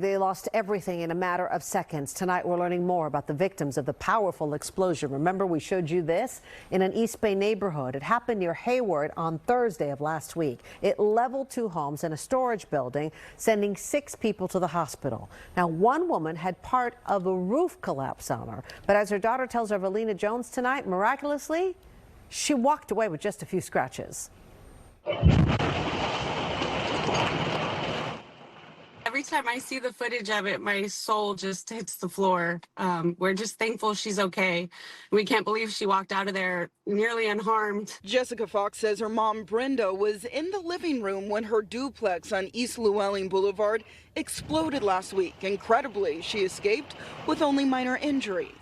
They lost everything in a matter of seconds. Tonight, we're learning more about the victims of the powerful explosion. Remember, we showed you this in an East Bay neighborhood. It happened near Hayward on Thursday of last week. It leveled 2 homes and a storage building, sending 6 people to the hospital. Now, one woman had part of a roof collapse on her, but as her daughter tells Evelina Jones tonight, miraculously, she walked away with just a few scratches. Every time I see the footage of it, my soul just hits the floor. We're just thankful she's okay. We can't believe she walked out of there nearly unharmed. Jessica Fox says her mom, Brenda, was in the living room when her duplex on East Llewellyn Boulevard exploded last week. Incredibly, she escaped with only minor injuries.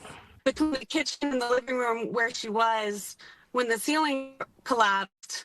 Between the kitchen and the living room where she was, when the ceiling collapsed,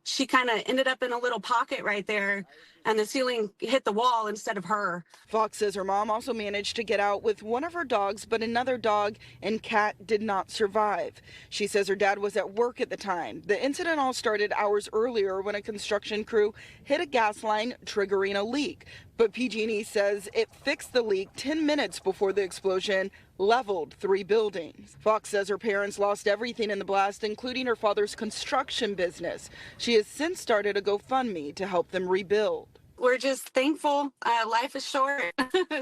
she kind of ended up in a little pocket right there, and the ceiling hit the wall instead of her. Fox says her mom also managed to get out with one of her dogs, but another dog and cat did not survive. She says her dad was at work at the time. The incident all started hours earlier when a construction crew hit a gas line, triggering a leak. But PG&E says it fixed the leak 10 minutes before the explosion leveled 3 buildings. Fox says her parents lost everything in the blast, including her father's construction business. She has since started a GoFundMe to help them rebuild. We're just thankful. Life is short,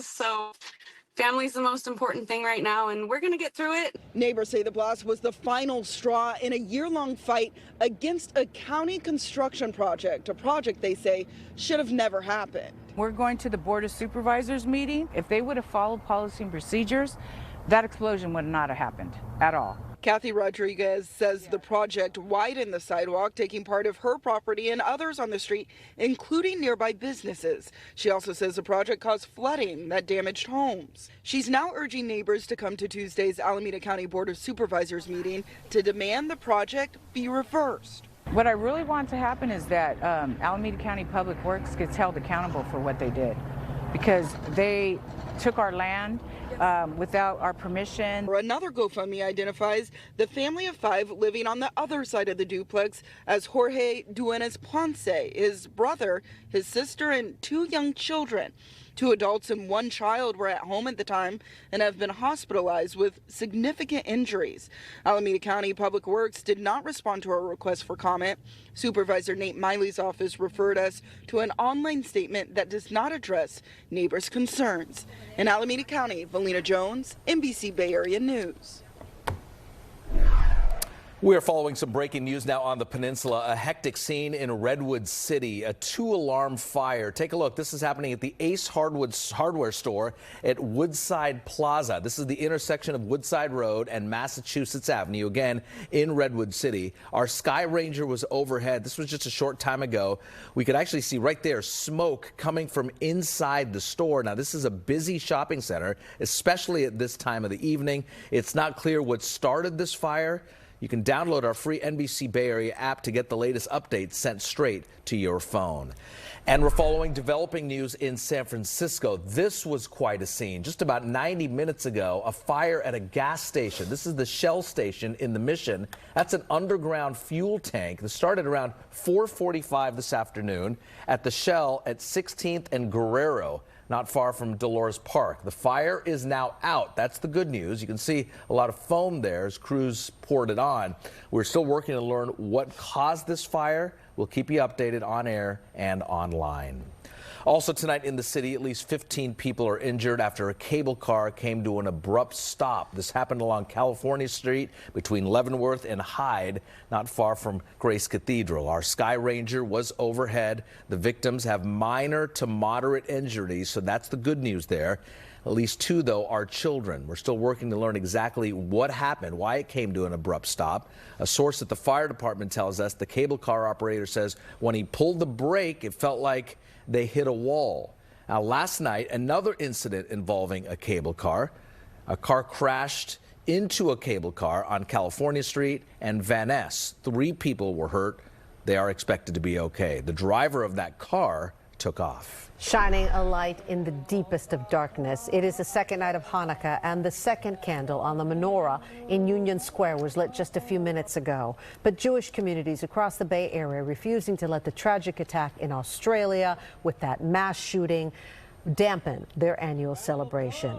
so family's the most important thing right now, and we're going to get through it. Neighbors say the blast was the final straw in a year-long fight against a county construction project, a project they say should have never happened. We're going to the Board of Supervisors meeting. If they would have followed policy and procedures, that explosion would not have happened at all. Kathy Rodriguez says the project widened the sidewalk, taking part of her property and others on the street, including nearby businesses. She also says the project caused flooding that damaged homes. She's now urging neighbors to come to Tuesday's Alameda County Board of Supervisors meeting to demand the project be reversed. What I really want to happen is that Alameda County Public Works gets held accountable for what they did, because they took our land without our permission. Another GoFundMe identifies the family of 5 living on the other side of the duplex as Jorge Duenas Ponce, his brother, his sister, and 2 young children. 2 adults and 1 child were at home at the time and have been hospitalized with significant injuries. Alameda County Public Works did not respond to our request for comment. Supervisor Nate Miley's office referred us to an online statement that does not address neighbors' concerns. In Alameda County, Evelina Jones, NBC Bay Area News. We are following some breaking news now on the peninsula. A hectic scene in Redwood City, a 2-alarm fire. Take a look. This is happening at the Ace Hardware store at Woodside Plaza. This is the intersection of Woodside Road and Massachusetts Avenue, again in Redwood City. Our Sky Ranger was overhead. This was just a short time ago. We could actually see right there smoke coming from inside the store. Now, this is a busy shopping center, especially at this time of the evening. It's not clear what started this fire. You can download our free NBC Bay Area app to get the latest updates sent straight to your phone. And we're following developing news in San Francisco. This was quite a scene. Just about 90 minutes ago, a fire at a gas station. This is the Shell station in the Mission. That's an underground fuel tank that started around 4:45 this afternoon at the Shell at 16th and Guerrero, not far from Dolores Park. The fire is now out. That's the good news. You can see a lot of foam there as crews poured it on. We're still working to learn what caused this fire. We'll keep you updated on air and online. Also tonight in the city, at least 15 people are injured after a cable car came to an abrupt stop. This happened along California Street between Leavenworth and Hyde, not far from Grace Cathedral. Our Sky Ranger was overhead. The victims have minor to moderate injuries, so that's the good news there. At least 2, though, are children. We're still working to learn exactly what happened, why it came to an abrupt stop. A source at the fire department tells us the cable car operator says when he pulled the brake, it felt like they hit a wall. Now, last night, another incident involving a cable car. A car crashed into a cable car on California Street and Van Ness. 3 people were hurt. They are expected to be okay. The driver of that car took off. Shining a light in the deepest of darkness. It is the second night of Hanukkah, and the second candle on the menorah in Union Square was lit just a few minutes ago. But Jewish communities across the Bay Area refusing to let the tragic attack in Australia with that mass shooting dampen their annual celebration.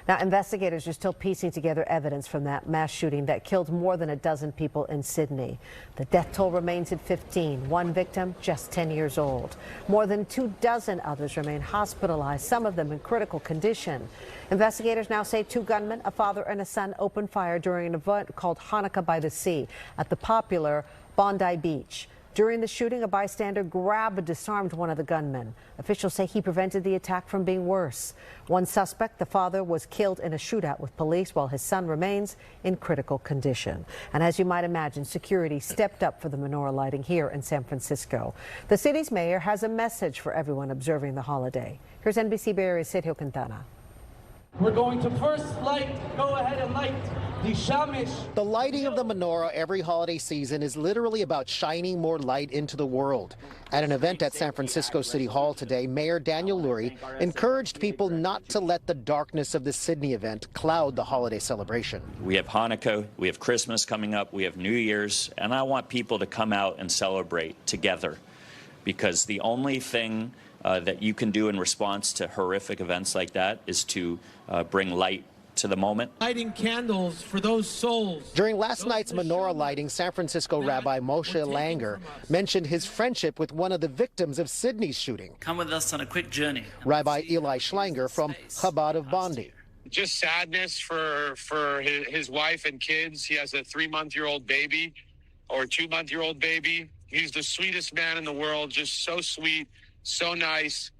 Now, investigators are still piecing together evidence from that mass shooting that killed more than a dozen people in Sydney. The death toll remains at 15, one victim just 10 years old. More than 24 others remain hospitalized, some of them in critical condition. Investigators now say two gunmen, a father and a son, opened fire during an event called Hanukkah by the Sea at the popular Bondi Beach. During the shooting, a bystander grabbed and disarmed one of the gunmen. Officials say he prevented the attack from being worse. One suspect, the father, was killed in a shootout with police, while his son remains in critical condition. And as you might imagine, security stepped up for the menorah lighting here in San Francisco. The city's mayor has a message for everyone observing the holiday. Here's NBC Bay Area's Sergio Quintana. We're going to first light, go ahead and light the shamish. The lighting of the menorah every holiday season is literally about shining more light into the world. At an event at San Francisco City Hall today, Mayor Daniel Lurie encouraged people not to let the darkness of the Sydney event cloud the holiday celebration. We have Hanukkah, we have Christmas coming up, we have New Year's, and I want people to come out and celebrate together, because the only thing that you can do in response to horrific events like that is to bring light to the moment. Lighting candles for those souls. During last night's menorah lighting, San Francisco Rabbi Moshe Langer mentioned his friendship with one of the victims of Sydney's shooting. Come with us on a quick journey. Rabbi Eli Schlanger from Chabad of Bondi. Just sadness for his wife and kids. He has a 3-month-old baby or 2-month-old baby. He's the sweetest man in the world, just so sweet, so nice.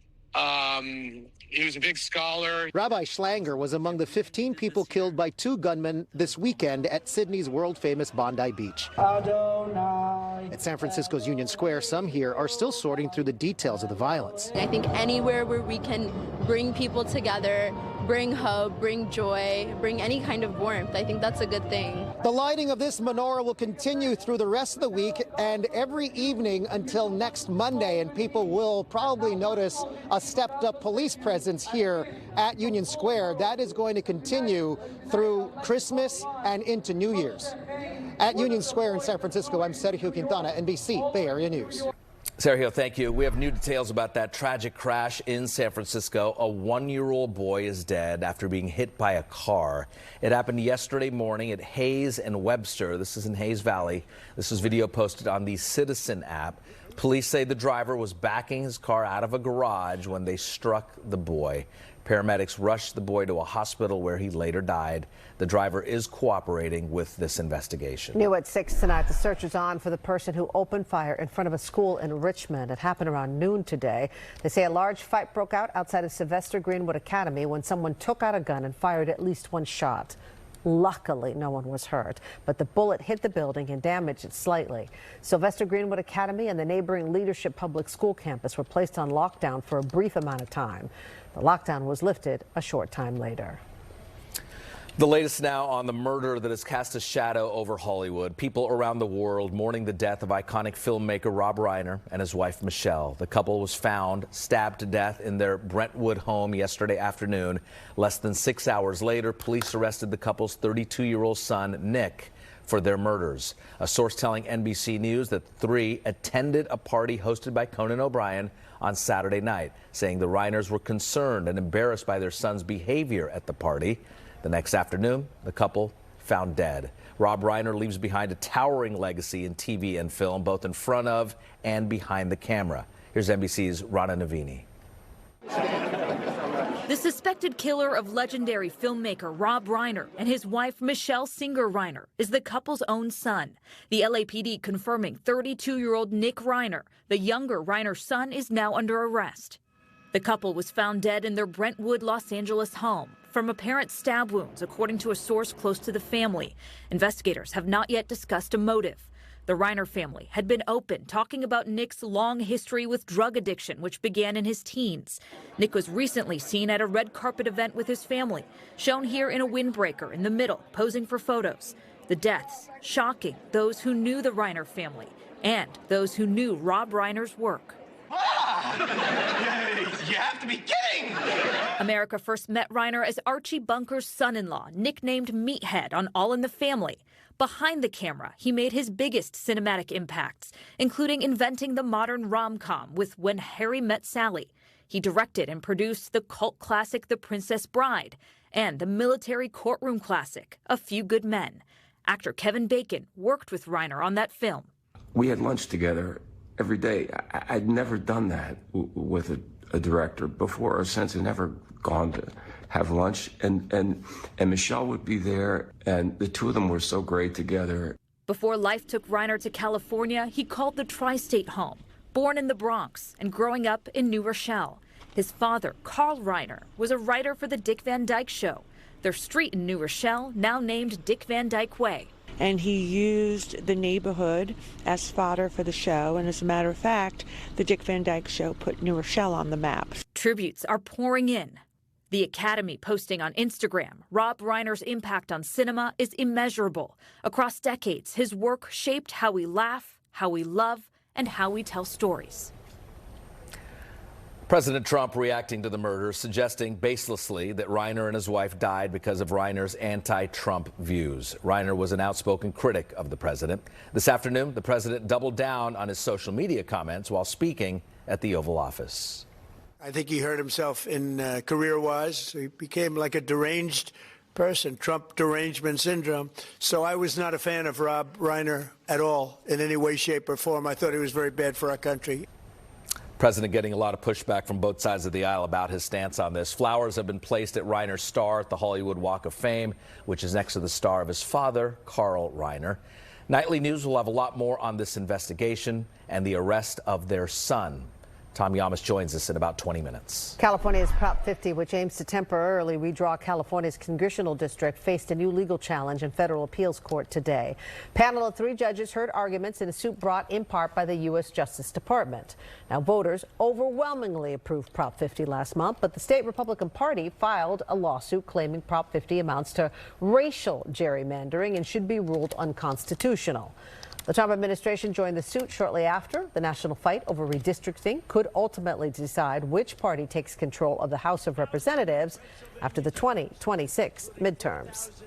He was a big scholar. Rabbi Schlanger was among the 15 people killed by two gunmen this weekend at Sydney's world-famous Bondi Beach. At San Francisco's Union Square, some here are still sorting through the details of the violence. I think anywhere where we can bring people together, bring hope, bring joy, bring any kind of warmth, I think that's a good thing. The lighting of this menorah will continue through the rest of the week and every evening until next Monday, and people will probably notice a stepped-up police presence here at Union Square. That is going to continue through Christmas and into New Year's. At Union Square in San Francisco, I'm Sergio Quintana, NBC Bay Area News. Sergio, thank you. We have new details about that tragic crash in San Francisco. A 1-year-old boy is dead after being hit by a car. It happened yesterday morning at Hayes and Webster. This is in Hayes Valley. This was video posted on the Citizen app. Police say the driver was backing his car out of a garage when they struck the boy. Paramedics rushed the boy to a hospital where he later died. The driver is cooperating with this investigation. New at 6 tonight, the search is on for the person who opened fire in front of a school in Richmond. It happened around noon today. They say a large fight broke out outside of Sylvester Greenwood Academy when someone took out a gun and fired at least one shot. Luckily, no one was hurt, but the bullet hit the building and damaged it slightly. Sylvester Greenwood Academy and the neighboring Leadership Public School campus were placed on lockdown for a brief amount of time. The lockdown was lifted a short time later. The latest now on the murder that has cast a shadow over Hollywood. People around the world mourning the death of iconic filmmaker Rob Reiner and his wife Michelle. The couple was found stabbed to death in their Brentwood home yesterday afternoon. Less than 6 hours later, police arrested the couple's 32-year-old son, Nick, for their murders. A source telling NBC News that three attended a party hosted by Conan O'Brien on Saturday night, saying the Reiners were concerned and embarrassed by their son's behavior at the party. The next afternoon, the couple found dead. Rob Reiner leaves behind a towering legacy in TV and film, both in front of and behind the camera. Here's NBC's Rana Navini. The suspected killer of legendary filmmaker Rob Reiner and his wife Michelle Singer Reiner is the couple's own son. The LAPD confirming 32-year-old Nick Reiner, the younger Reiner son, is now under arrest. The couple was found dead in their Brentwood, Los Angeles home from apparent stab wounds, according to a source close to the family. Investigators have not yet discussed a motive. The Reiner family had been open, talking about Nick's long history with drug addiction, which began in his teens. Nick was recently seen at a red carpet event with his family, shown here in a windbreaker in the middle, posing for photos. The deaths shocking those who knew the Reiner family and those who knew Rob Reiner's work. You have to be kidding! America first met Reiner as Archie Bunker's son-in-law, nicknamed Meathead on All in the Family. Behind the camera, he made his biggest cinematic impacts, including inventing the modern rom-com with When Harry Met Sally. He directed and produced the cult classic The Princess Bride and the military courtroom classic A Few Good Men. Actor Kevin Bacon worked with Reiner on that film. We had lunch together every day. I'd never done that with a director before or since. I'd never gone to have lunch. And Michelle would be there, and the two of them were so great together. Before life took Reiner to California, he called the tri-state home. Born in the Bronx and growing up in New Rochelle. His father, Carl Reiner, was a writer for the Dick Van Dyke Show. Their street in New Rochelle, now named Dick Van Dyke Way. And he used the neighborhood as fodder for the show. And as a matter of fact, the Dick Van Dyke Show put New Rochelle on the map. Tributes are pouring in. The Academy posting on Instagram, Rob Reiner's impact on cinema is immeasurable. Across decades, his work shaped how we laugh, how we love, and how we tell stories. President Trump reacting to the murder, suggesting baselessly that Reiner and his wife died because of Reiner's anti-Trump views. Reiner was an outspoken critic of the president. This afternoon, the president doubled down on his social media comments while speaking at the Oval Office. I think he hurt himself in career-wise. He became like a deranged person, Trump derangement syndrome. So I was not a fan of Rob Reiner at all in any way, shape, or form. I thought he was very bad for our country. President getting a lot of pushback from both sides of the aisle about his stance on this. Flowers have been placed at Reiner's star at the Hollywood Walk of Fame, which is next to the star of his father, Carl Reiner. Nightly News will have a lot more on this investigation and the arrest of their son. Tom Yamas joins us in about 20 minutes. California's Prop 50, which aims to temporarily redraw California's congressional district, faced a new legal challenge in federal appeals court today. Panel of 3 judges heard arguments in a suit brought in part by the U.S. Justice Department. Now, voters overwhelmingly approved Prop 50 last month, but the state Republican Party filed a lawsuit claiming Prop 50 amounts to racial gerrymandering and should be ruled unconstitutional. The Trump administration joined the suit shortly after. The national fight over redistricting could ultimately decide which party takes control of the House of Representatives after the 2026 midterms.